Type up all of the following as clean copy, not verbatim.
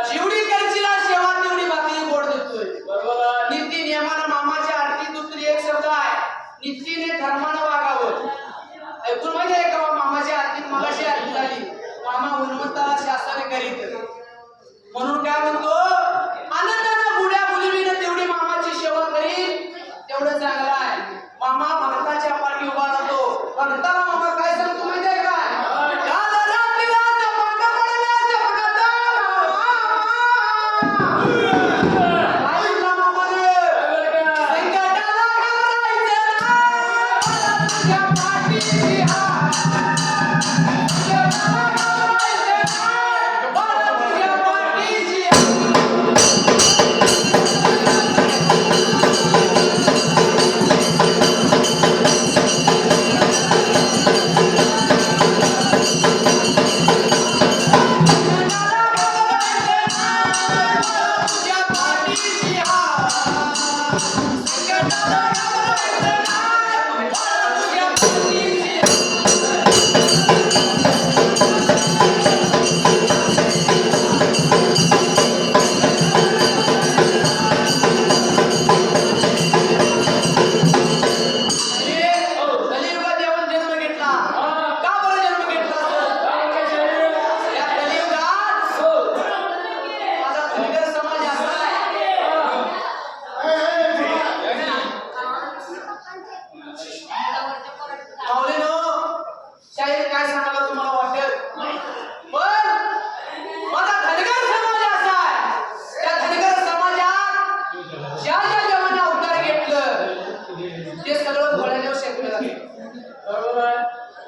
जेवढी करशील सेवा तेवढी बाकी गोड देतोय. नीती नियमानं मामाची आरती दुसरी एक शब्द आहे, नीतीने धर्मानं वागावं. ऐकून माहिती आहे का मामाची आरती मगाशी आरती झाली, मामा हनुमंताला शासनाने करीत म्हणून काय म्हणतो, आनंदानं बुड्या मुलीने तेवढी मामाची सेवा करीन तेवढं चांगलं आहे. मामा भक्ताच्या पाठी उभा राहतो. भक्ताला मामा काय सांगतो माहिती आहे काय,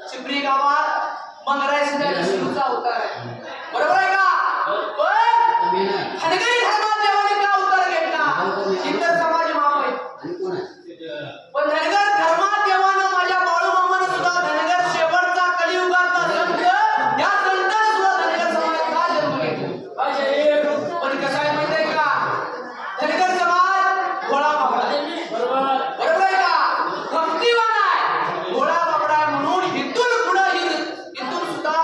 चिपरी गावात मंगरायचा विष्णूचा अवतार आहे, बरोबर आहे का? पण धनगरी धर्मात देवाने का अवतार घेतला, इतर समाज माप आहे. पण धनगर धर्मात देवानं माझ्या बाळू मामानं सुद्धा धनगर शेवटचा कलियुगातला संत, या संतांनी सुद्धा धनगर समाजाचा जन्म घेतला. पण कसं आहे माहिती आहे का, धनगर समाज गोळा बाबडा, बरोबर आहे का, भक्तिवान आहे, गोळा बाबडा आहे. म्हणून इथून सुद्धा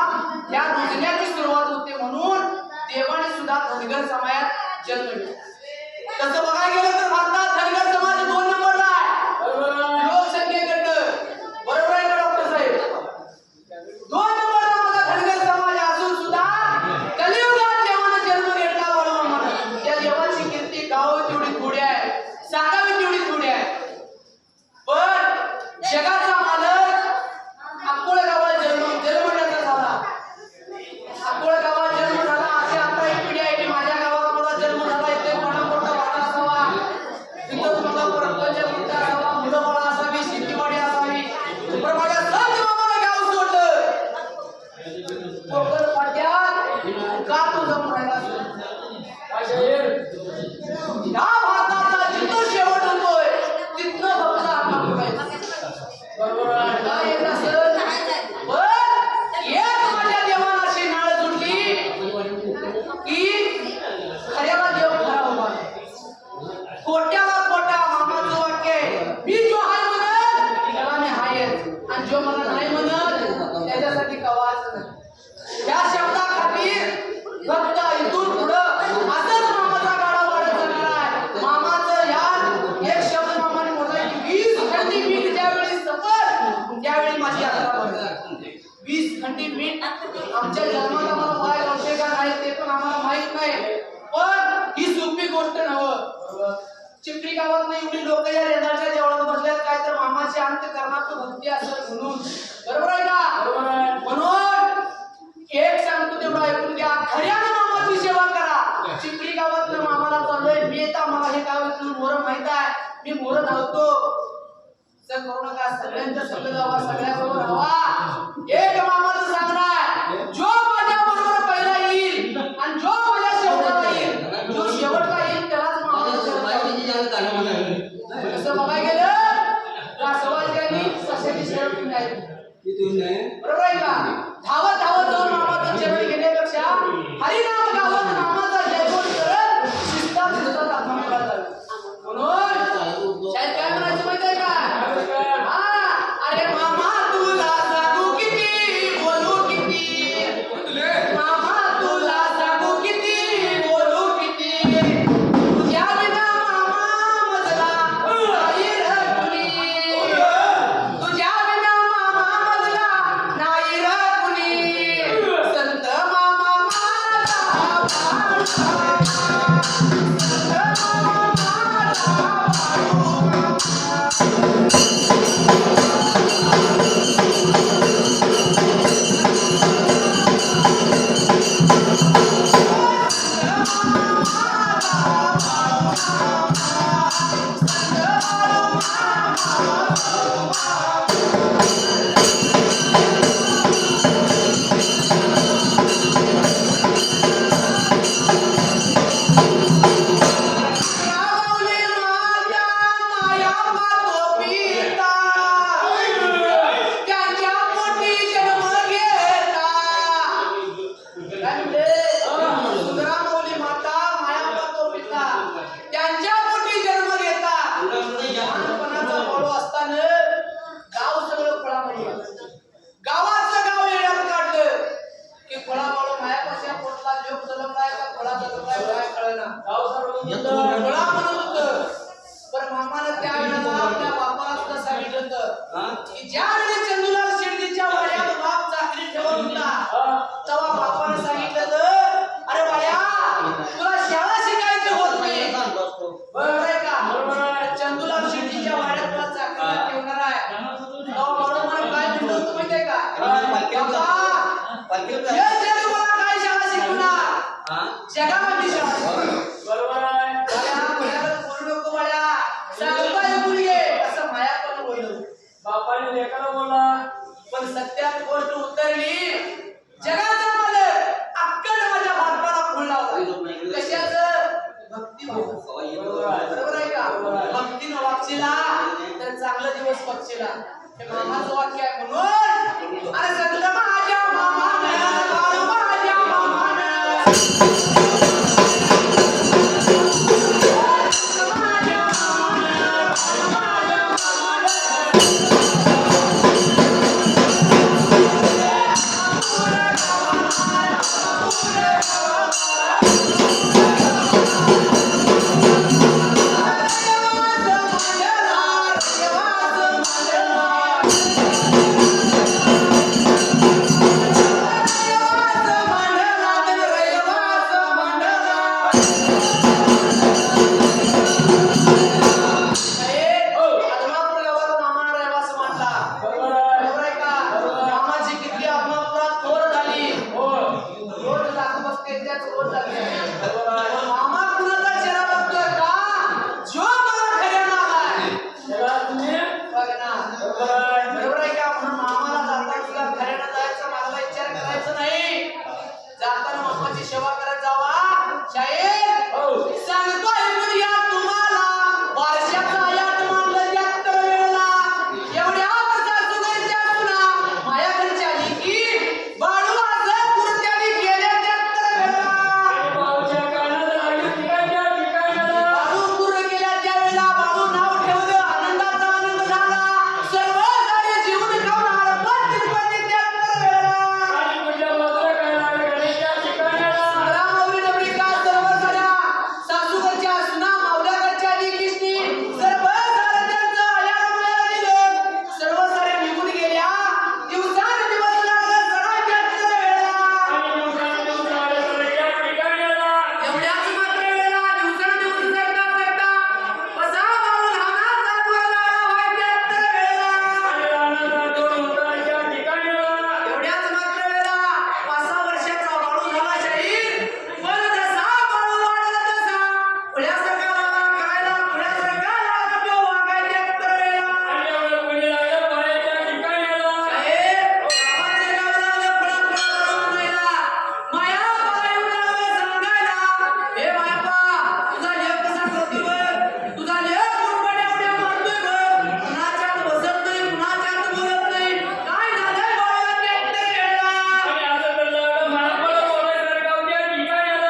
या रुजण्याची सुरुवात होते. म्हणून देवाने सुद्धा धनगर समाजात जन्म घेतला. तसं बघायला गेलं तर भारतात धनगर समाज 2 नंबरला आहे लोकसंख्येकडं, बरोबर आहे का डॉक्टर साहेब? 2 नंबरला माझा धनगर समाज असून सुद्धा कलियुगात देवानं जन्म घेतला बाळू मामानं. त्या देवाची कीर्ती गावात तेवढी थोडी आहे, सांगावी तेवढी थोडी आहे. पण जगाचा मालक अकोला गावात जन्मण्याचा झाला, अकोला गावात जन्म झाला. असे आता एक पिढी आहे की माझ्या गावात मला जन्म झाला, इथे मोठा मोठा वाडा असावा, तिथं मला परपंच मुद्दा असावा, मुलं बाळा असावी, शेतीवाडी असावी. पण माझ्या संत मामाला गाव सोडलं, कोकण पाट्यात का तुझं राहिला या भारताचा जिथं शेवट होतोय तिथनं फक्त आपला बोलायचं, बरोबर आहे का? येत असेल पण एक माझ्या देवाला अशी नाळ जुडली की खऱ्याला देव खरा उभा, खोट्याला खोटा. मामाचं वाक्य आहे, मी जो हाय म्हणत त्याला मी हायच, आणि जो मला नाही म्हणत त्याच्यासाठी कवाच नाही. या शब्दाखातीर फक्त इथून पुढं असंच मामाचा गाडा वाढत जाणार आहे. मामाचं या एक शब्द मामाने म्हटलं की 20 खंडी मीठ ज्यावेळी सफर त्यावेळी माझी यात्रा भरणार. 20 खंडी मीठ आमच्या जन्मात आम्हाला पाय लावते का नाही ते पण आम्हाला माहित नाही, पण ही सोपी गोष्ट नव्हतं. चिपरी गावात नाही एवढी लोक या रेंदाच्या देवळात बसल्यात काय तर मामाची अंतःकरणात भक्ती असेल म्हणून, बरोबर आहे का? म्हणून एक सांगतो तेवढं ऐकून घ्या, खऱ्यानं मामाची सेवा करा. चिपरी गावातलं मामाला चाललोय मी, येता मला हे गाव इथून मोर माहित आहे, मी मोर धावतो. सर करू नका, सगळ्यांच्या संग जावा, सगळ्याबरोबर राहा. एक मामाचं सांगणार, जो माझ्या बरोबर पहिला येईल आणि जो माझ्या शेवटाला येईल, जो शेवटला येईल त्यालाच मामाचं असं बघायला गेलं राष्ट्रवादी सशाची शेवट नाही, बरोबर आहे का? धावत धावत जाऊन मामाचं चरण घेण्यापेक्षा हरिनाम गावात मामाचा जयघोष करत शिस्तात शिस्तात आत्मनिर्भर झालं. म्हणून शाळेत काय म्हणायचं माहिती आहे का, अरे मामा तुला सांगू किती, बोलू किती, मामा तुला सांगू किती, हे जग मला काय शाळा शिकवणार जगामध्ये शाळा शिकवणार. बरोबर आहे. बाळा, बाळा, बोलू नको बाळा. सांगता ऐकून घे. असं माया पण बोललो. बापाने लेकाला बोलला. पण सत्यात गोष्ट उतरली. जगाचा मालक अक्कल माझ्या भारताला फुल लावला. कशाचं? भक्ती बरोबर आहे का? भक्तीनं वागशीला तर चांगला दिवस बघशीला. हे मामाचं वाक्य आहे म्हणून अरे संत माझ्या मामानं बाळू माझ्या मामानं सेवा करत जावा. शाहीर सांगतो ऐकून या तुम्हाला वर्षाचा आयात मानलं जास्त वेळेला एवढ्या सासूबाईच्या सुना माया घरच्या आली की बाळू असं कुर्त्याने गेल्या जास्त वेळेला बाळूच्या कानात लागली ठिकाणच्या ठिकाणाला. बाळू पूर्ण गेल्या त्या वेळेला बाळू नाव ठेवलं. आनंदाचा आनंद झाला. सर्व सारे जीवन खाऊन आरंभात तिरपती जास्त वेळेला आणि कुठल्या बाजूला काय लागलं गणेशच्या ठिकाणाला. सासूकडच्या सुना मावल्याकडच्या लेकीसनी सर्व सारे त्यांचं आयार मायाला दिलं. सर्व सारे निघून गेल्या. दिवसांदिवस लागलं सणाच्या वेळेला. आणि दिवसांदिवस आले सगळ्या ठिकाणाला. एवढ्याच मात्र वेळेला दिवसांदिवस करता बसा बाळू लहानात जातवायला व्हायच्या वेळेला. आणि रानाचा दोन होताच्या ठिकाणाला. एवढ्याच मात्र वेळेला 5-6 वर्षाचा बाळू झाला शाहीर. पण जसा बाळू वाढला तसा पुण्यासारखा करायला पुण्यासारखा लागला तो वागायच्या वेळेला. आणि एवढं कोणी लागलं बाळाच्या ठिकाणाला. शाहीर गावाच्या गावाला फळा म्हणायला. माया बाळा येऊन लागलं सांगायला. हे मायप्पा तुझा लेक कसा करतोय बघ. तुझा लेक कुरपड्या उड्या मारतोय बघ. कुणाच्यात बसत नाही कुणाच्यात बोलत नाही. काय झालंय बाळा त्या वेळेला. आणि असं तर लागलं महापौर बोलायसारखं होत्या ठिकाणाला.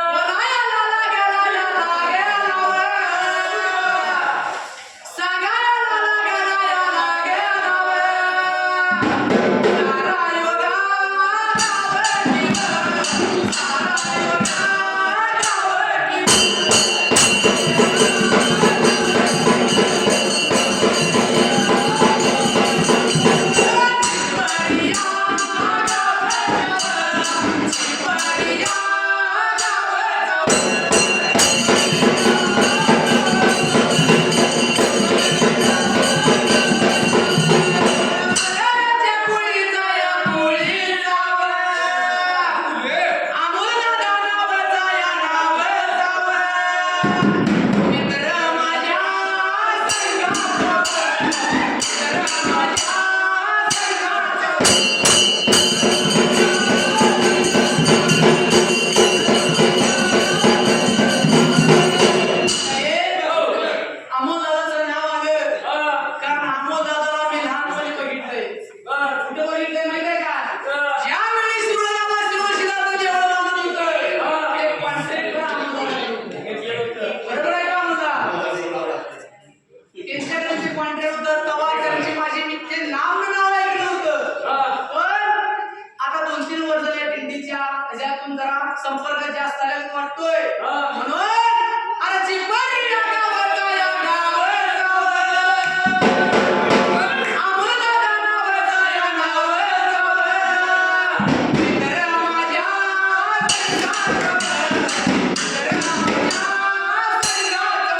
संपर्क जास्त आल्याचं वाटतोय म्हणून अरे चिपळी या गावाचा या गावावर जावं. आम्हाला नावाचा या नावावर जावं. मित्र माझ्या संघात मित्र माझ्या संघात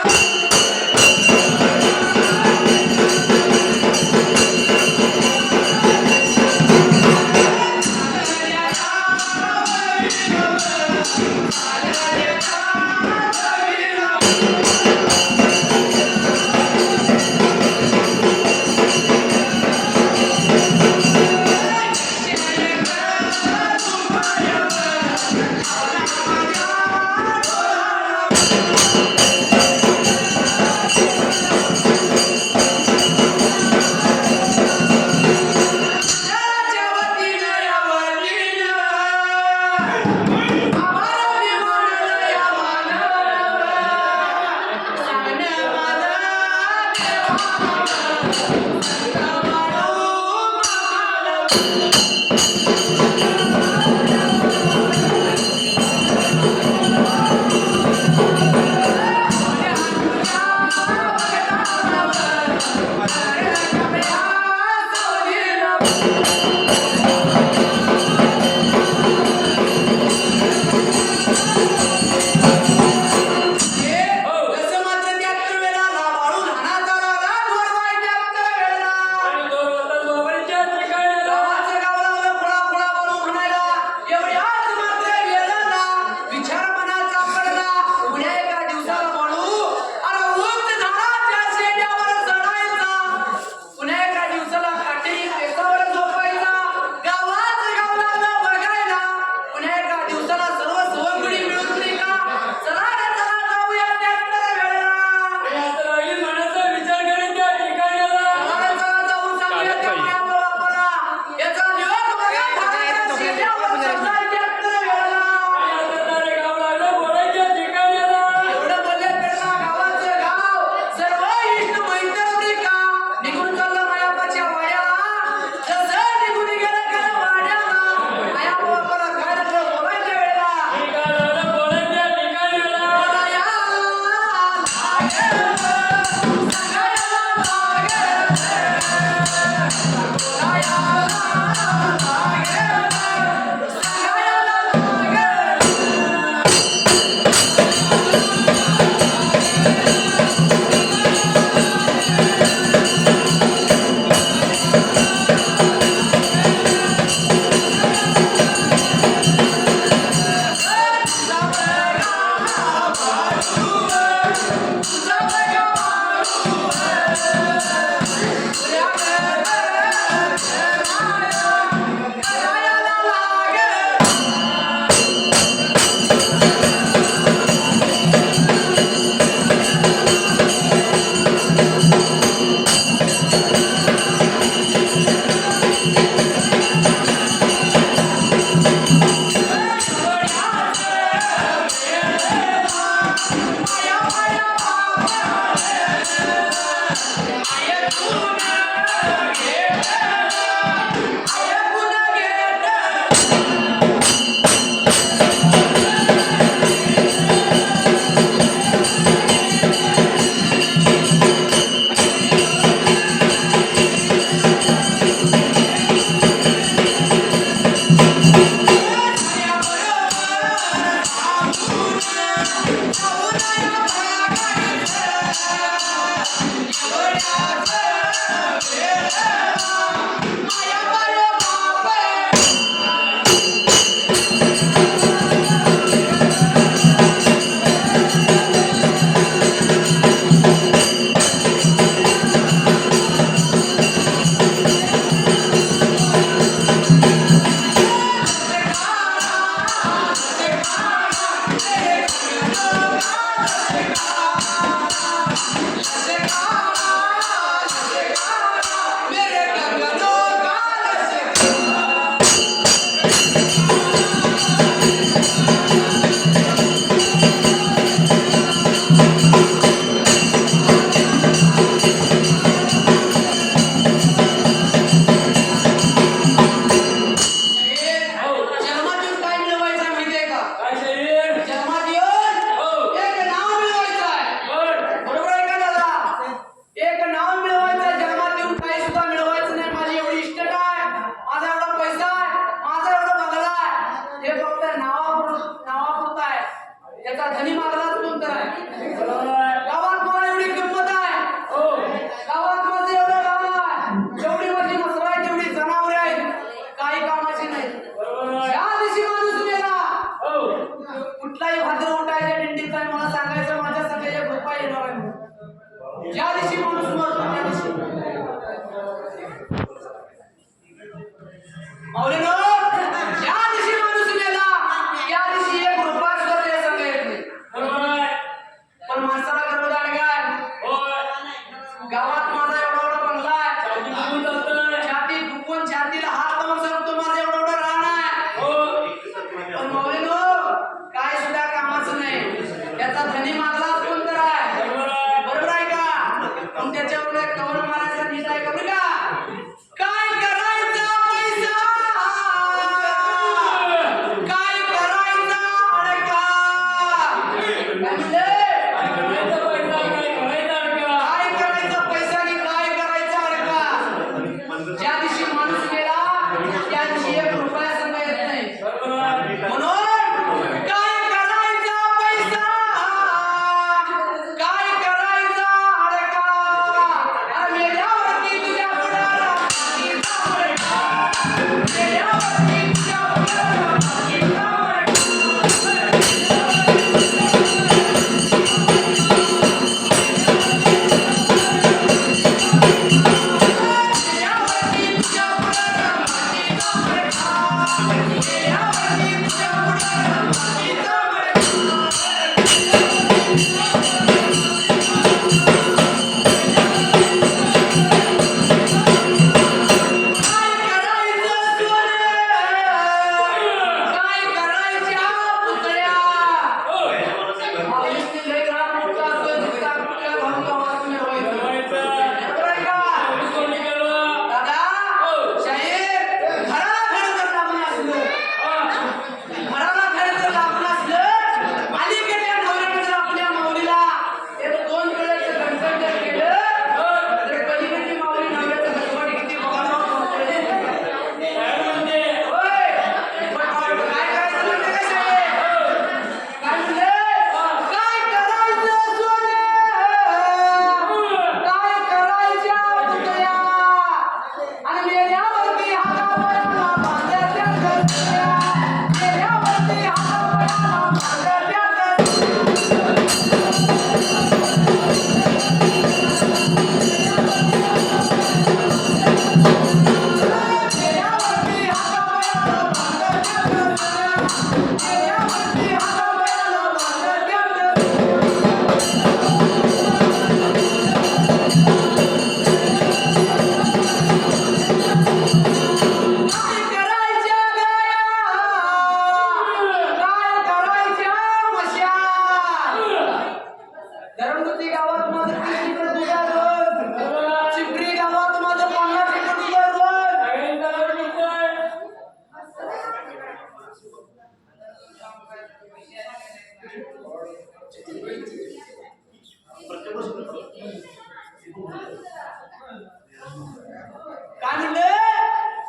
काय म्हणले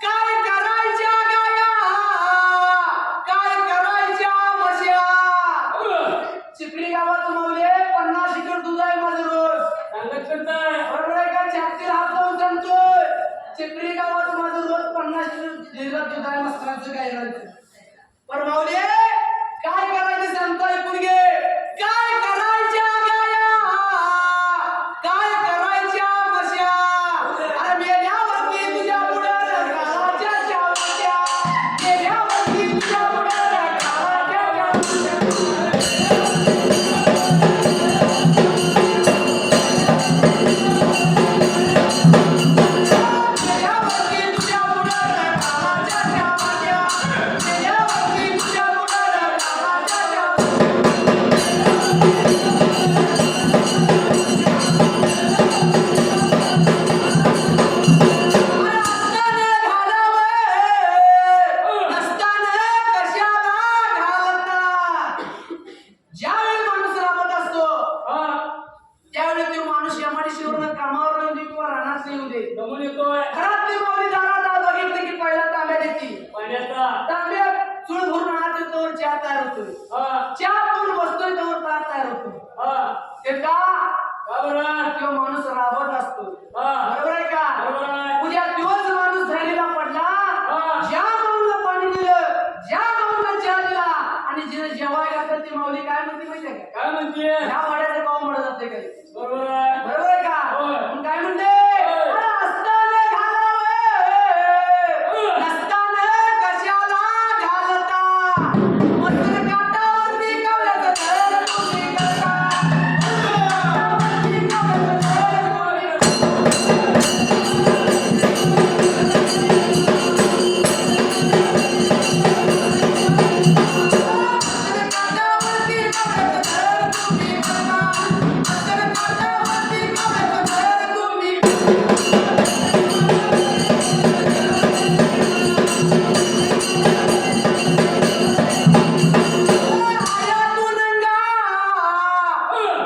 काय करायच्या गाया काय करायच्या म्हशा चिपळी गावात मावले 50 लिटर दूध आहे माझं रोज बरोबर आहे का छातीत हात लावून सांगतोय चिपळी गावात माझं रोज 50 लिटर दूध आहे मस्करांचं काय करायचं पण मावले काय करायचं सांगतोय पुरगे काय करायच्या गाया काय करायच्या म्हशा अरे मेल्यावरती तुझ्या पुढं घालाच्या चावत्या मेल्यावरती तुझ्या पुढं घालाच्या मेल्यावरती तुझ्या पुढं घालाच्या चावत्या मेल्यावरती तुझ्या पुढं घालाच्या चावत्या नसताना घालावं नसताना कशाला घालता ज्यावेळी माणूस राबत असतो त्यावेळी तो माणूस यमाडीशीवरनं कामावर येऊ दे किंवा रानात येऊ दे घरातली मावली दारात बघितलं की पहिला तांब्या देते तांब्यात चूळ भरून हात येतो चहा तयार होतोय चहा पिऊन बसतोय त्यावर ताट तयार होतो ते का तो माणूस राबत असतो बरोबर आहे का उद्या दिवस माणूस झालेला पडला ज्या माऊला पाणी दिलं ज्या माऊला चहा दिला आणि जिने जेवाय घातलं ती माऊली काय म्हणते माहितीये का ह्या वाड्याचं गाव म्हणत जाते काही बरोबर आहे का मग काय म्हणते अरे असताना घालावं नसताना कशाला घालता मस्तर काटावरती कवल्याचं घर तुम्ही करता काटावरती कवल्याचं घर तुम्ही काटावरती कवल्याचं घर तुम्ही करता मस्तर काटावरती कवल्याचं घर तुम्ही आया तू नंगा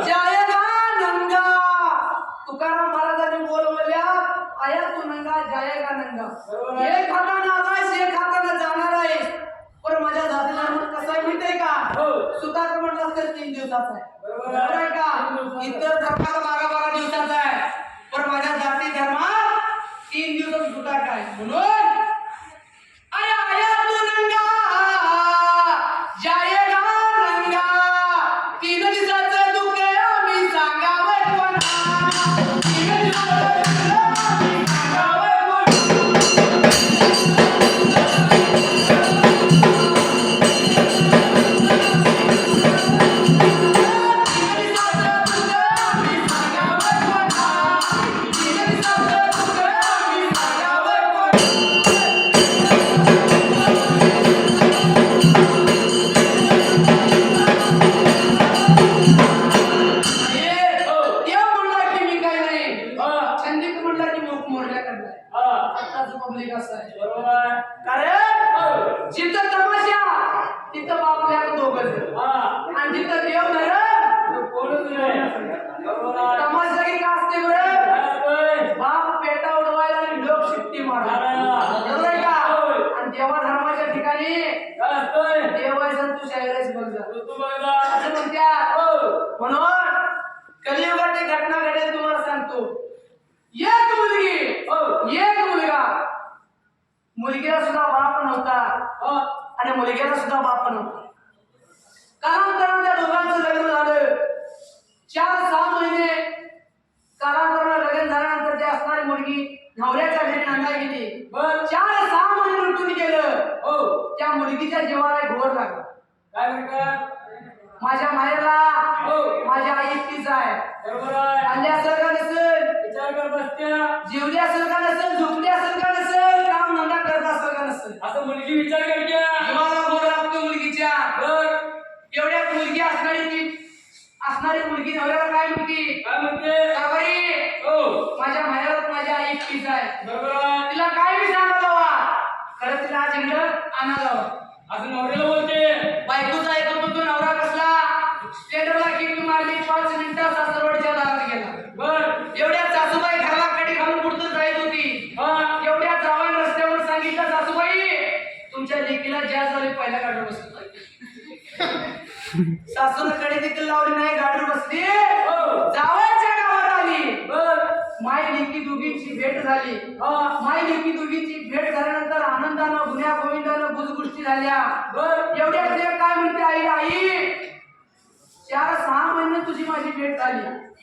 जायगा नंगा तुकाराम महाराजांनी बोलवल्या आया तू नंगा जायगा नंगा एक हाताने आलायस एक हाताने जाणार आहे पण माझ्या जातीला कसा आहे माहितीये का सुधाकर म्हणलं तर 3 दिवसाचा आहे बरोबर आहे का इतर धर्मात 12 दिवसाचा आहे पण माझ्या जाती धर्मात 3 दिवस सुधाकर आहे म्हणून अरे आया तू नंगा जायगा नंगा 3 दिवसाचं दुःख आम्ही सांगावं कोणा 3 दिवसाचं दुःख आम्ही सांगावं कोणा कामाच्या ठिकाणी काय असतंय देवायचं तू शायराच बघ जा तू बघा असं म्हणत्यात. हो म्हणून कलियुगात एक घटना घडेल तुम्हाला सांगतो. एक मुलगी हो एक मुलगा, मुलगीला सुद्धा बाप नव्हता हो आणि मुलग्याला सुद्धा बाप नव्हता. कालांतराने त्या दोघांचं लग्न झालं. 4-6 महिने कालांतराने लग्न झाल्यानंतर ती असणारी मुलगी नवऱ्याच्या घरी नांदायला गेली. बर 4-6 महिने लुटून गेलं. हो त्या मुलगीच्या जीवाला एक घोर लागला. काय म्हणतात माझ्या माहेरला हो माझी आई एकटीच आहे. बरोबर आहे खाल्ली असेल का नसेल, विचार कर बसत्या जेवली असेल का नसेल, झोपली असेल का नसेल, काम धंदा करत असेल का नसेल, असं मुलगी विचार करत्या जीवाला घोर लागतो मुलगीच्या. बर एवढ्यात मुलगी असणारी मुलगी नवऱ्याला काय म्हणते, काय म्हणते का बाई हो माझ्या माहेरात माझी आई एकटीच आहे, बरोबर आहे तिला काय बी सांगा जावा, खरं तिला आज इकडं आणा जावा. असं नवऱ्याला बोलते बायकोचा ऐकतो तो नवरा कसला स्टेटरला किक मारली, 5 मिनिटात सासरवाडीच्या दारात गेला. बर एवढ्यात सासूबाई घराला कडी घालून पुढचं जात होती. हा एवढ्यात जावं रस्त्यावर सांगितलं, सासूबाई तुमच्या लेकीला ज्या झाली पहिल्या गाडीवर बसली. सासून कडे देखील लावली नाही, गाडीवर बसली. हो जावळच्या गावात आली. बर माय लेकी दोघींची भेट झाली. हा माय लेकी दोघींची भेट झाल्यानंतर आनंदानं गुन्ह्या गोविंदानं गुजगुष्टी झाल्या. बर एवढ्या काय म्हणते आई, आई 4-6 महिने तुझी माझी भेट झाली,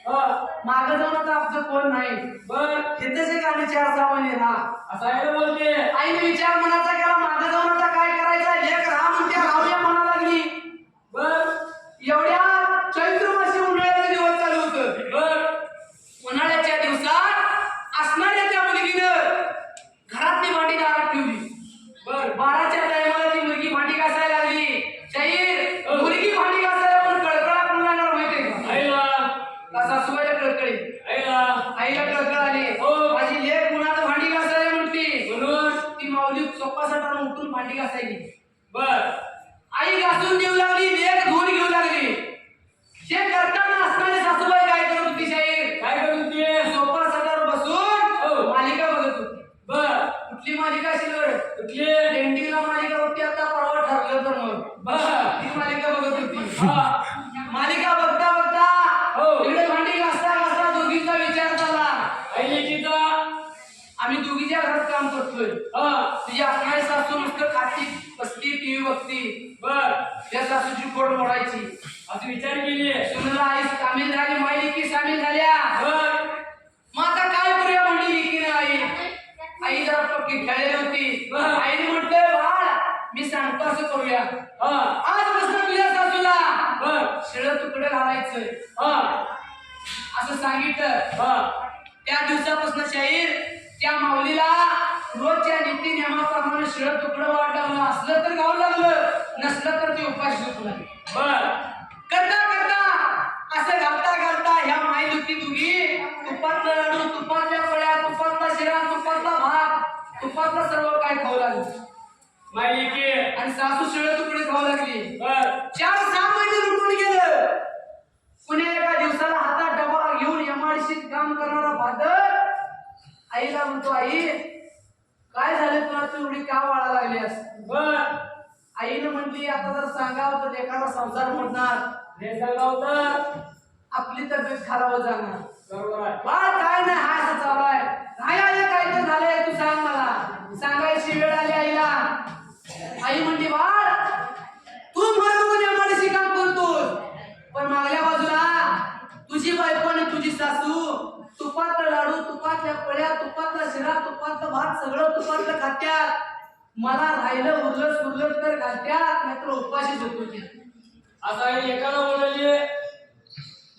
हा मागं जाऊन आता आपलं कोण नाही, बर तिथेच एक आणि 4-6 महिने राहा. असं आहे ना बोलते आईने विचार मनाचा केला, मागं जाऊन आता काय करायचं, लेक राहा म्हणते, राहूया म्हणा लागली. बर एवढ्या चैत्र मासे उन्हाळ्याचे दिवस चालू होतं. बर उन्हाळ्याच्या दिवसात असणाऱ्या त्या मुलगीनं घरातली भांडी दारात ठेवली. बर 12च्या टायमाला ती मुलगी भांडी घासायला लागली. शाहीर मुलगी भांडी घासायला पण कळकळा कोण लागणार माहितीये का? आईला का सासूबाईला कळकळी, आईला आईला कळकळ आली. हो. माझी लेक मुलाचं भांडी घासायला म्हणते, म्हणून ती माऊली सोपासाठी उठून भांडी घासायली. बर आई घासून देऊ लागली, लेक धुवून घेऊ लागली. हे करताना असणारी सासूबाई काय करत होती शाहीर, काय करून ते सोफा सटावर बसून मालिका बघत होती. बर कुठली मालिका शिलवड, कुठले पेंटिंगला मालिका होती, आता परवा ठरलं तर मग बर ती मालिका बघत होती. हा मालिका बघता बघता हो. इकडे भांडी घासता घासता दोघींचा विचार झाला, आईलेकीचा आम्ही दोघीच्या घरात काम करतोय, हा तुझी असणारी सासू नुसतं खाती बसती टीव्ही बघती, बर त्या सासूची कोड मोडायची. असं विचार केली सुनला आई सामील झाली, माई लेकी सामील झाल्या. बर मग आता काय करूया म्हणली लेकीनं. आई जरा पक्की खेळलेली होती. आईने म्हटलं, बाळ मी सांगतो असं करूया, हा आजपासून तुझ्या सासूला बर शिळं तुकडं घालायचं हा असं सांगितलं. हा त्या दिवसापासून शाहीर त्या माऊलीला रोजच्या नीती नियमाप्रमाणे शिळं तुकडं वाट लागलं. असलं तर गाव लागलं, नसलं तर ते उपाशी झोपू लागले. बर करता करता असं घालता घालता ह्या माई दुखी दुगी तुपातलं लाडू, तुपातल्या पोळ्या, तुपातला शिरा, तुपातला भात, तुपातलं सर्व काय खाऊ लागली. माईलेकी आणि सासू शिळे तुकडे खाऊ लागली. बर 4-6 महिने लुटून गेलं. पुणे एका दिवसाला हातात डबा घेऊन एमआयडीसीत काम करणारा फादर आईला म्हणतो, आई काय झालं तुला, तू एवढी का वाळा लागलीस. बर आईनं म्हटली, आता जर सांगावं तर एखादा संसार मोडणार, हे सांगा होतं आपली तब्येत खराब जाणार. बरोबर आहे बाळ काय नाही, हा असं चालू आहे, नाही आले काय तर झालंय, तू सांग मला. सांगायची वेळ आली आईला. आई म्हणते, बाळ तू म्हणून एमआयडीसी काम करतोस, पण मागल्या बाजूला तुझी बायको आणि तुझी सासू तुपातलं लाडू, तुपातल्या पोळ्या, तुपातला शिरा, तुपातलं भात सगळं तुपातलं खात्यात. मला राहिलं उरलं सुरलं तर घालत्यात, नाहीतर उपाशी झोपू द्या. असं आहे एकाला बोलायचे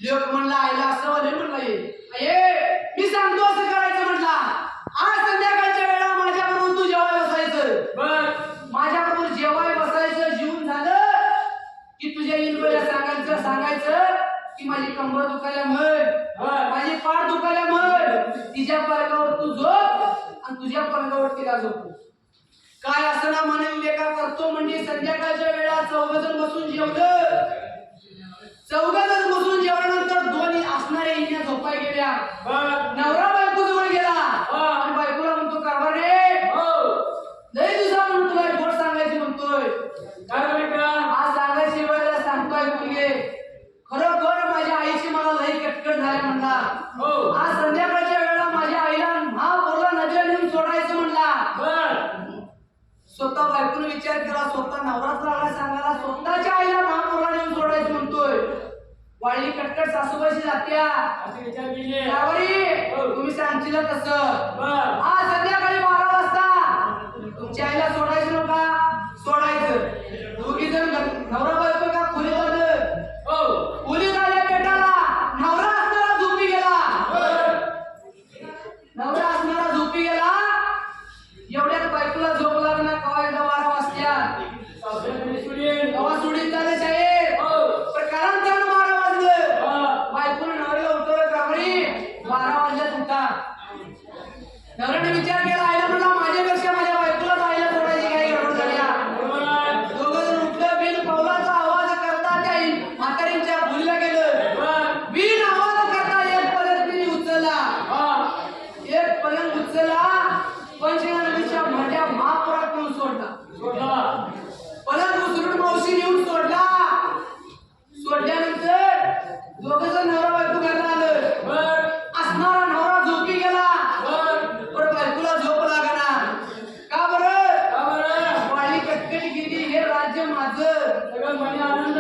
लोक म्हणला आईला असं वाले म्हणला, ये मी सांगतो असं करायचं म्हटला. आज संध्याकाळच्या वेळा माझ्याबरोबर तू जेवाय बसायचं. बर माझ्याबरोबर जेवाय बसायचं. जेवून झालं की तुझ्या इनबईला सांगायचं की माझी कंबर दुखायला म्हण, माझी पाठ दुखायला म्हण, तिच्या पारगावर तू झोप आणि तुझ्या पारगावर तिला झोप. काय असं ना म्हणून लेखा करतो म्हणजे संध्याकाळच्या वेळा 4 जण बसून जेवलं. 4 जण बसून जेवल्यानंतर 2 असणाऱ्या इन्या झोपाय गेल्या. नवरा बायको जवळ गेला आणि बायकोला म्हणतो, कारभार रे लय दिवसा म्हणून तुला गोड सांगायचं काय बरं का? आज सांगायची वेळेला सांगतोय मुलगे खरोखर माझ्या आईची मला लई कटकट झाली म्हणला. हो. आज संध्याकाळच्या वेळेला माझ्या आईला महापूरला नदीला नेऊन सोडायचं म्हणला. बर. स्वतः बायकोने विचार केला, स्वतः नवरात्र आला सांगायला स्वतःच्या आईला महापूरला नेऊन सोडायचं म्हणतोय. वाळली कटकट सासूबाईची जात्या असे विचार केले. त्यावरी तुम्ही सांगशील तसं. बर. आज संध्याकाळी 12 वाजता तुमच्या आईला सोडायचं नका, सोडायचं. दोघी जण नवरा बायको का खोली झालं. हो. खोली झाल्या पेटाला नवरा असणारा झोपी गेला. नवरा असणारा झोपी गेला. एवढ्यात बायकोला झोप लागणार कवा एकदा 12 वाजता. सासऱ्याकडे सोडीन. कवा सोडीत झालं साहेब. हो. पण कारण त्यानं 12 वाजलं. हा. बायकोने नवऱ्याला उठवलं काबरी 12 वाजल्यात उठा. नवऱ्याने विचार केला आईला म्हणला माझ्यापेक्षा माझ्या बायकोला आईला सोडायची काही गडबड झाल्या. बरोबर आहे. दोघं जण उठलं. बिन पावलाचा आवाज करता त्या म्हातारींच्या खोलीला गेलं. बर. बिन आवाज करता एक पलंग तिने उचलला. हा. एक पलंग उचलला. पंचगंगा नदीच्या माझ्या महापुरात नेऊन सोडला. सोडला. पलंग उचलून मावशी नेऊन सोडला. सोडल्यानंतर दोघं जण नवरा बायको घरला आलं. बर. असणारा नवरा झोपी गेला. बर. पण बायकोला झोप लागना. का बरं? का बरं? वाळी कटकट गेली. हे राज्य माझं, सगळं म्हणे आनंद.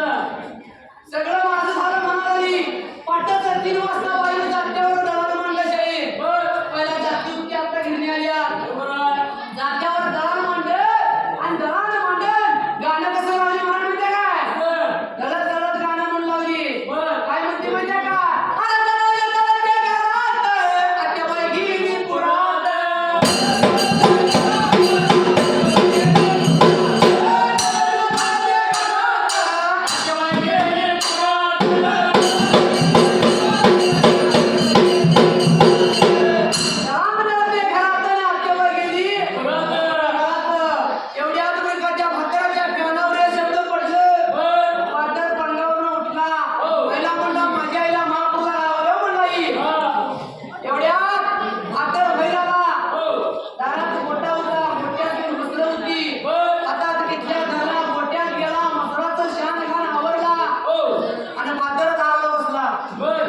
सगळं माझं झालं म्हणाली. पाटाचा 3 वाजता बाईने जात्यावर दळण मांडलं साहेब. बर. पहिला जाती होती आता घेऊन आल्या. बरोबर आहे. जात्यावर दळण मांडलं आणि दळण मांडलं गाणं कसं लावली म्हणते काय? बर. दळत दळत गाणं म्हणून लावली. बर. काय म्हणते माहिती का? अरे दळत दळत घरात आत्याबाई गेली पुरात. आत्याबाई गेली पुरात. राम दळते घरात आणि आत्याबाई गेली घरात. एवढ्या आत्मकाच्या भाकराच्या कानावर हे शब्द पडलं. बर. पाटर पंगावरून उठला. हो. पहिला म्हणला माझ्या आईला महापूरला लावलं म्हणला आई. हा. एवढ्यात भाकर बाहेर आला. हो. दारात मोठा होता. मोठ्यात घेऊन मसरं होती. बर. हातात घेतल्या धरला. मोठ्यात गेला. मसराचं शान घाण आवरला हो. आणि भाकर दाराला बसला. बर.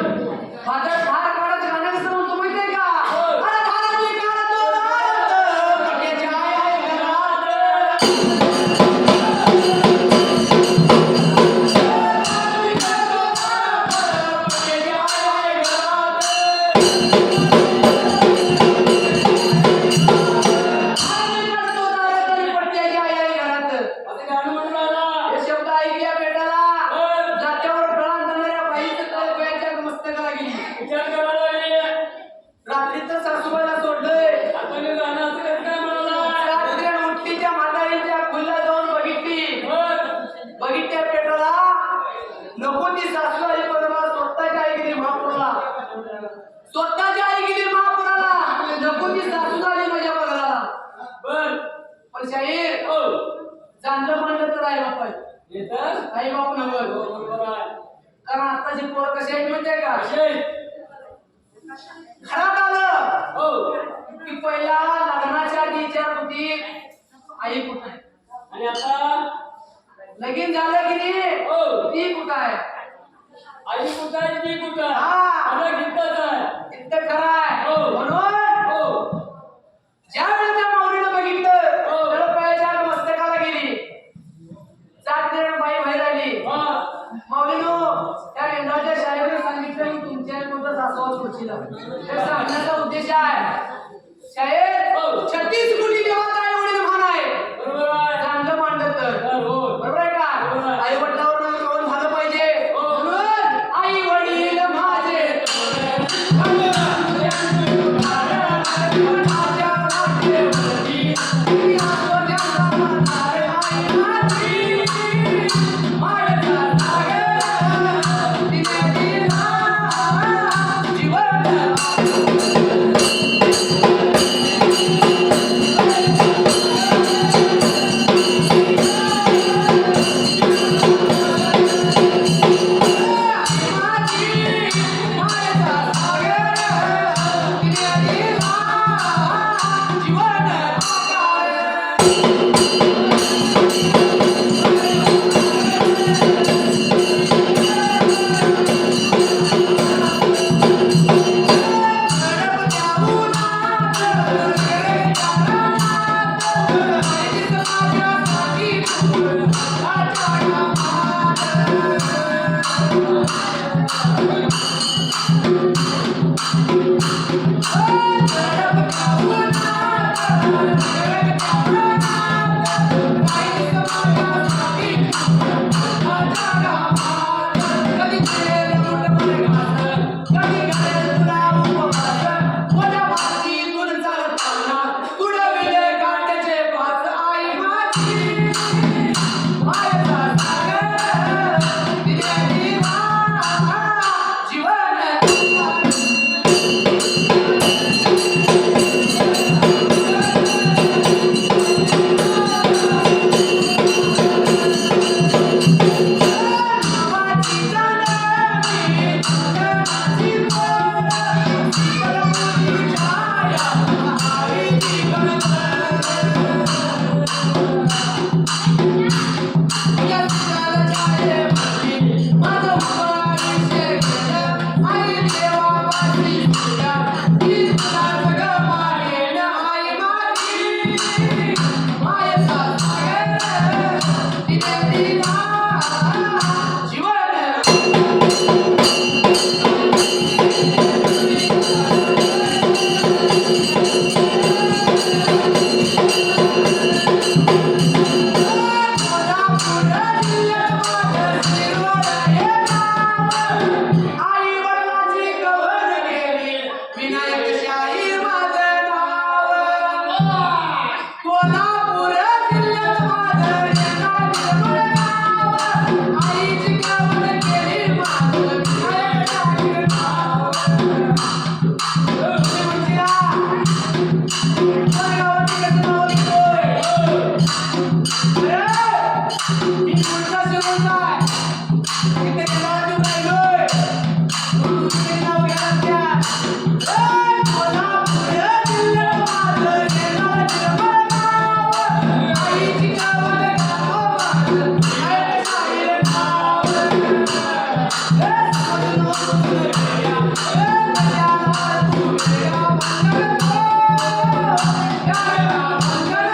भाकर धार काढत गाणं कसं म्हणतो माहितीये का? हो. अरे धाराची काढतो दारात, मोठ्याची आई आहे घरात. असं गाणं म्हणून राहिला. बर. विचार करायला लागले. रात्रीचं सासूबाईला सोडलंय. आता मी गाणं असं कसं काय म्हणाला? रात्री उठलीच्या म्हातारीच्या खुल्ला जाऊन बघितली. बर. बघितल्या पेटाला नको ती सासू आली बरोबर स्वतःची आई गेली महापुराला. स्वतःची आई गेली महापुराला. नको ती सासू आली माझ्या बघायला. बर. पण शाहीर हो. चांगलं म्हणलं तर आई बाप आहे. येतात. आई बाप नव्हतं. बरोबर आहे. कारण आताची पोरं कशी आहेत माहितीये का? असे. घरात आलं हो. की पहिला लग्नाच्या आधी विचारत होती आई कुठं आहे. आणि आता लगीन झालं की नाही हो. ती कुठं आहे. आई कुठं आहे ती कुठं? हा. आता घेतच आहे. इतकं खरं आहे. हो. म्हणून हो. ज्या वेळेला त्या माऊलीनं बघितलं हो. त्याला पायाच्या मस्तकाला गेली. जात देणं बाई बाहेर आली. हा. माऊलीनो त्या रेंदाच्या शाळेने सांगितलं मी तुमच्या कोणतं सासवा सोडशील. हे सांगण्याचा उद्देश आहे शाळेत हो. 36 कोटी देवाचा आई वडील महान आहे. बरोबर आहे. चांगलं मांडत तर हो. बरोबर आहे का? बरोबर आहे. आई वडिलावर कळून झालं पाहिजे. हो. म्हणून आई वडील माझे माझ्या मी पुढचा श्रीमंत आहे. इथे गावातून राहिलोय. म्हणून तुम्ही नाव घ्या लक्षात. ए, कोल्हापूर जिल्ह्यात माझं येणार जन्मगाव. आईची गावाला गाव माझं, आहे साहिल नाव. ए, समजून तुझ्या, ए, कल्याणा तुझ्या मंगल हो. या मंगल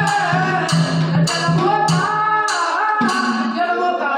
जन्मोता, जन्मोता.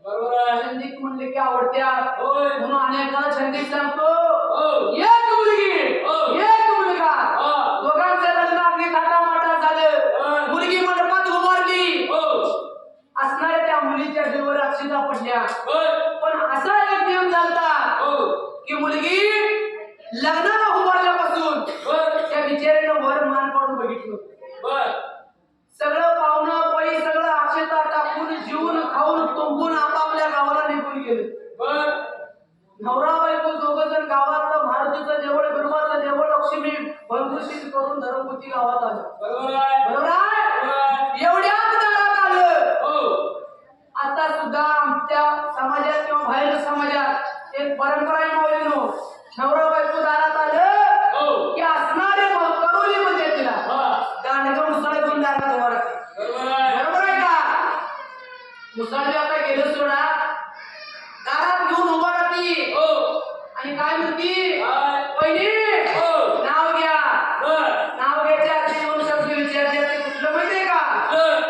बरोबर आहे. संगीत म्हणले की आवडत्या होय. म्हणून अनेकांना संगीत सांगतो. हो. एक मुलगी हो. एक मुलगा हा. दोघांचं लग्न अगदी थाटामाटात झालं. हा. मुलगी मंडपात उभारली. हो. असणाऱ्या त्या मुलीच्या जीवावर अक्षता पडल्या. होय. पण असा एक नियम झालता हो. की मुलगी लग्नाला उभारल्यापासून बर. त्या बिचारीनं वर मान पाडून बघितलं. बर. सगळं पाहुणं पै सगळं अक्षता टाकून जीवन खाऊन तुंबून आपापल्या गावाला निघून गेले. बर. नवरा बायको दोघं जण गावातलं मारुतीचं देवळ बिरबाचं देवळ लक्ष्मी बंधुशील करून धर्मपुती गावात आलं. बरोबर आहे. बरोबर आहे? बरोबर आहे. एवढ्याच दारात आलं. हो. आता सुद्धा आमच्या समाजात किंवा बाहेर समाजात एक परंपरा आहे माऊलीनो. नवरा बायको दारात आलं हो. की असणारे करोली मध्ये तिला हा. दांडगा मुसळ घेऊन दारात उभा राहते. बरोबर आहे. बरोबर आहे का? मुसळ आता गेलं सोडा दारात घेऊन उभा राहती हो. आणि काय म्हणती? काय? वहिनी हो. नाव घ्या. बर. नाव घ्यायच्या आधी दोन शब्द विचारते. ते कुठलं माहितीये का? बर.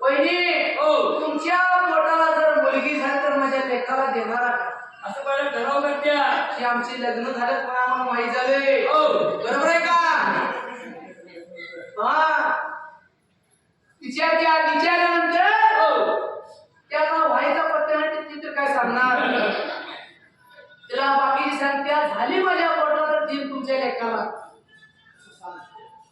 वहिनी हो. तुमच्या पोटाला जर मुलगी झाली तर माझ्या लेकाला देणार आहे. असं पहिलं ठराव करत्या. की आमचे लग्न झालं पण आम्हाला माहित झाले. हो. बरोबर आहे का? हा विचारल्यानंतर हो. त्याला व्हायचा पत्ता नाही तिथे काय सांगणार. तिला बाकी सांगत्या झाली माझ्या पोटाला तर देईन तुमच्या लेकाला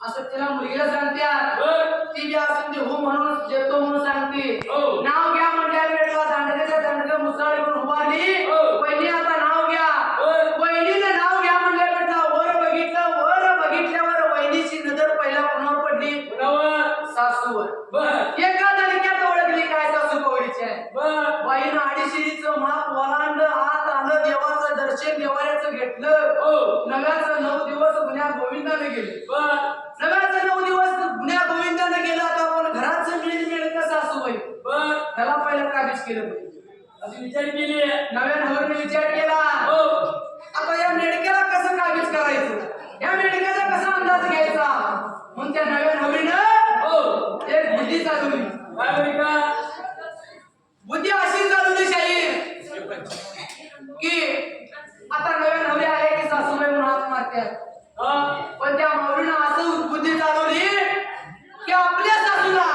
असं तिला मुलगीला सांगत्या. बर. ती बी असं ते हो म्हणून देतो म्हणून सांगते. हो. नाव घ्या म्हणल्या वेळेला दांडग्याच्या दांडगा मुसळ घेऊन उभारली. हो. वहिनी आता नाव घ्या. बर. वहिनीने नाव घ्या म्हणल्या वेळेला वर बघितलं. वर बघितल्यावर वहिनीची नजर पहिला कोणावर पडली? कुणावर? सासूवर. बर. एका दणक्यात ओळखली काय सासू कवडीची आहे. बर. बाईनं अडीशिरीचं माप वलांड आत आलं. देवाचं दर्शन देवाऱ्याचं घेतलं. हो. नव्याचं 9 दिवस गुन्ह्या गोविंदाने गेले. बर. नव्याचं 9 दिवस गुन्ह्या गोविंदाने गेला. आता आपण घराचं मिळेल का सासूबाई बर. त्याला पहिलं काबीज केलं पाहिजे. अशी विचार केली. नव्या नवरीने विचार केला. हो. आता या मेडक्याला कसं काबीज करायचं, या मेडक्याचा कसा अंदाज घ्यायचा म्हणून त्या नव्या नवरीनं हो. एक बुद्धी चालवली. काय बरी का? बुद्धी अशी चालवली शाहीर की आता नव्या नवरी आल्या की सासूबाई म्हणून हात मारत्यात. हा. पण त्या माऊलीनं असं बुद्धी चालवली की आपल्या सासूला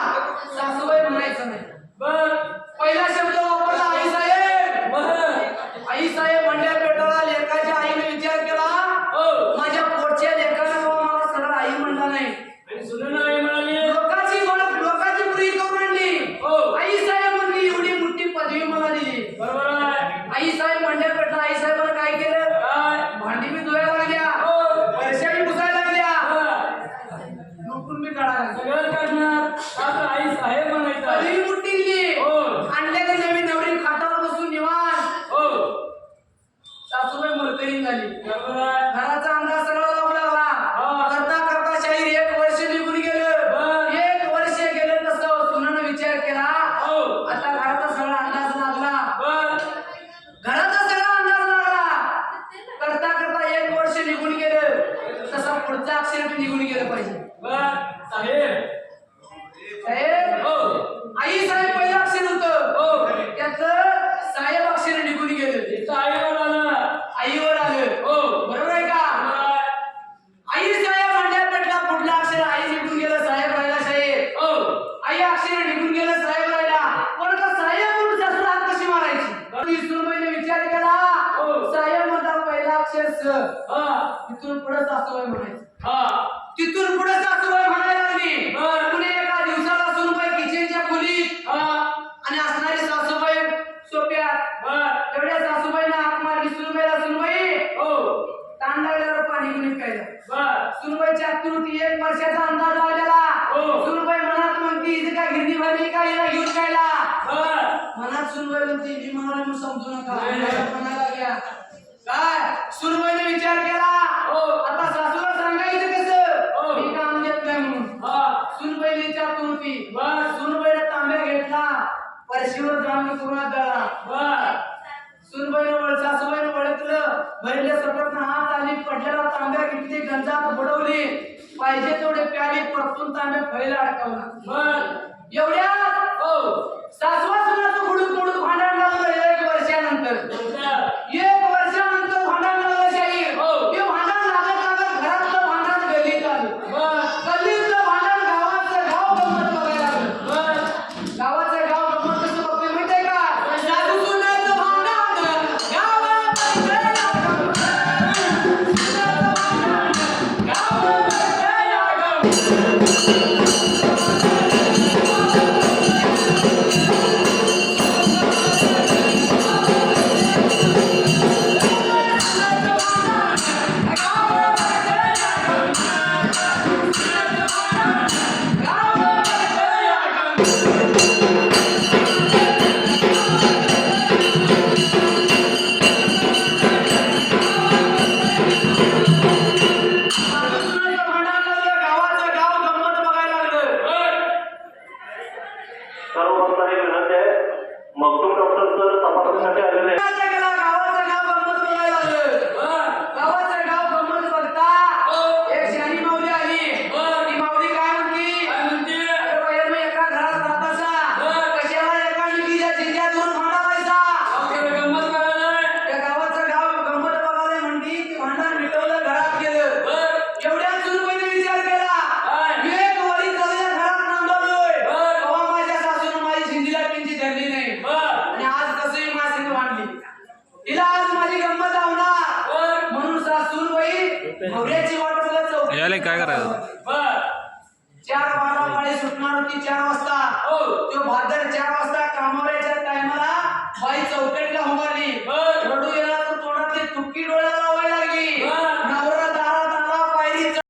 सासूबाई म्हणायचं नाही. बर. पहिला शब्द वापरला आई साहेब. बर. आई साहेब म्हणल्या पेटाला लेकाच्या आईने विचार केला. हो. माझ्या पोटच्या लेकानं मला सरळ आई म्हणला नाही. आणि सुनून आई म्हणाली. लोकाची पुरी करून आणली. हो. आई साहेब म्हणली एवढी मोठी पदवी मला दिली. बरोबर आहे. आई साहेब म्हणल्या पेटला. आई साहेबांना काय केलं? काय? भांडी बी धुवायला लागल्या. हो. वर्षा बी पुसायला लागल्या. हा. लुटून बी काढायला लागल्या. सगळं करणार. आता आई साहेब म्हणायचं. पदवी मोठी दिली. हो. आणल्या की नवीन नवरी खाटावर बसून निवांत. हो. सासूबाई मुलकरीण झाली. बरोबर आहे. घराचा अंदाज सगळा लावू लागला. हा. करता करता शाहीर 1 वर्ष निघून गेलं. बर. 1 वर्ष गेलं तसं सुनानं विचार केला. हो. आता घराचा सगळा अंदाज लागला. बर. घराचा सगळा अंदाज लागला. करता करता 1 वर्ष निघून गेलं तसं पुढचं अक्षर बी निघून गेलं पाहिजे. बर. साहेब. साहेब हो. आई ती मी म्हणाले म्हणून समजू नका नाही, नाही. मला म्हणायला घ्या काय सुनबाईने विचार केला हो. आता सासूला सांगायचं हो. कसं मी काम देत नाही म्हणून हा. सुनबाईने विचारतो होती बस. सुनबाईने तांब्या घेतला परशीवर जाऊन कुणात गळा बर. सुनबाईने सासूबाईने ओळखलं भरल्या सपटनं हात आली पडलेला तांब्या घेतली गंजात बुडवली पाहिजे तेवढे प्याली परतून तांब्या फैला अडकवला बर. एवढ्या हो. सासवा सुनाचं बुडून बुडून भांडण लागलं 1 वर्षानंतर तुमचं. 1 वर्षानंतर भांडण लागलं शाही हो. ते भांडण लागत घरातलं भांडण गल्लीत आलं बर. गल्लीतलं भांडण गावाचं गाव गंमत बघायला लागलं बर. गावाचं गाव गंमत कसं बघतोय माहितीये का सासू सुनाचं भांडण गावात गावाचं गाव गंमत बघायला लागलं बर. सर्व भक्तांनी विनंती आहे मगदूम डॉक्टर सर तपासणीसाठी आलेले आहेत. गावाचं गाव गंमत बघायला लागलं बर. गावाचं गाव गंमत बघता हो. एक शहाणी माऊली आली ती माऊली काय म्हणती काय म्हणते? अरे बाहेर मी एका घरात राहत असा कशाला एका निधीच्या जिंक्यातून भांडावायचा आपल्याला गंमत करायला आहे. त्या गावाचं गाव गंमत बघायला म्हणती ती भांडण मिटवलं घरात गेलं बर. एवढ्या सुनबाईने विचार केला काय? मी एक वरी चालल्या घरात नांदवलोय बर. तेव्हा माझ्या सासून माझी शिंदीला पिंची धरली नाही बर. आणि आज कसंही माझी भांडली तिला आज माझी गंमत आवणार बर. म्हणून सासूबाई नवऱ्याची वाट बघत चौकी याले काय करायचं? बर. 4 वाजता पाळी सुटणार होती 4 वाजता हो. तो भादर 4 वाजता कामावर यायच्या टायमाला